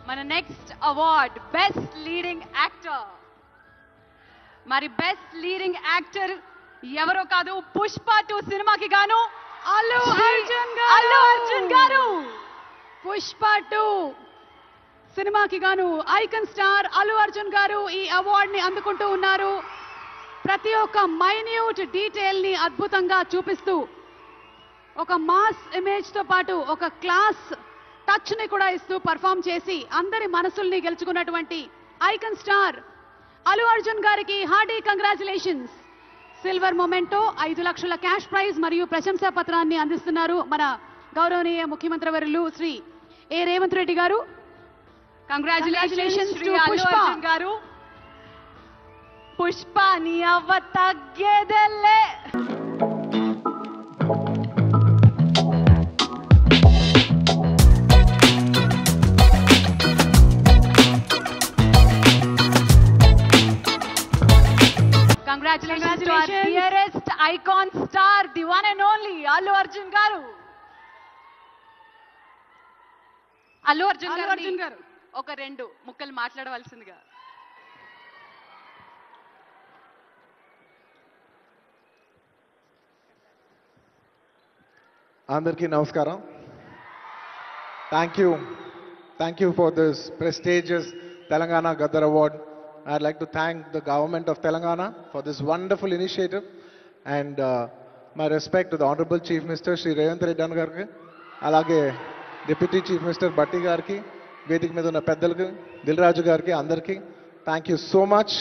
మన next award best leading actor. మరి best leading actor ఎవరో కాదు, పుష్ప 2 సినిమాకి గాను అల్లు అర్జున్ గారు. పుష్ప 2 సినిమాకి గాను ఐకాన్ స్టార్ అల్లు అర్జున్ గారు ఈ అవార్డ్ ని అందుకుంటూ ఉన్నారు. ప్రతి ఒక్క మైన్యూట్ డీటెయిల్ ని అద్భుతంగా చూపిస్తూ ఒక మాస్ ఇమేజ్ తో పాటు ఒక క్లాస్ టచ్ ని కూడా ఇస్తూ పర్ఫామ్ చేసి అందరి మనసుల్ని గెలుచుకున్నటువంటి ఐకాన్ స్టార్ అల్లు అర్జున్ గారికి హార్డీ కంగ్రాచులేషన్స్. సిల్వర్ మొమెంటో, 5 లక్షల క్యాష్ ప్రైజ్ మరియు ప్రశంసా పత్రాన్ని అందిస్తున్నారు మన గౌరవనీయ ముఖ్యమంత్రి వర్యులు శ్రీ ఏ రేవంత్ రెడ్డి గారు. కంగ్రాచులేషన్స్ టు పుష్ప గారు. పుష్ప నీ అవ్వ తగ్గేదెల్లే. Congratulations to our dearest icon star, the one and only Allu Arjun garu. Allu Arjun garu ఒక 2 ముక్కలు మాట్లాడవలసిందిగా. అందరికీ నమస్కారం. Thank you for this prestigious Telangana Gaddar Award. I'd like to thank the government of Telangana for this wonderful initiative, and my respect to the Honorable Chief Minister Shri Revanth Reddy Gariki, alage Deputy Chief Minister Batti Gariki, Vedik మీద ఉన్న పెద్దలకు, దిల్ రాజు గారికి, అందరికీ thank you so much.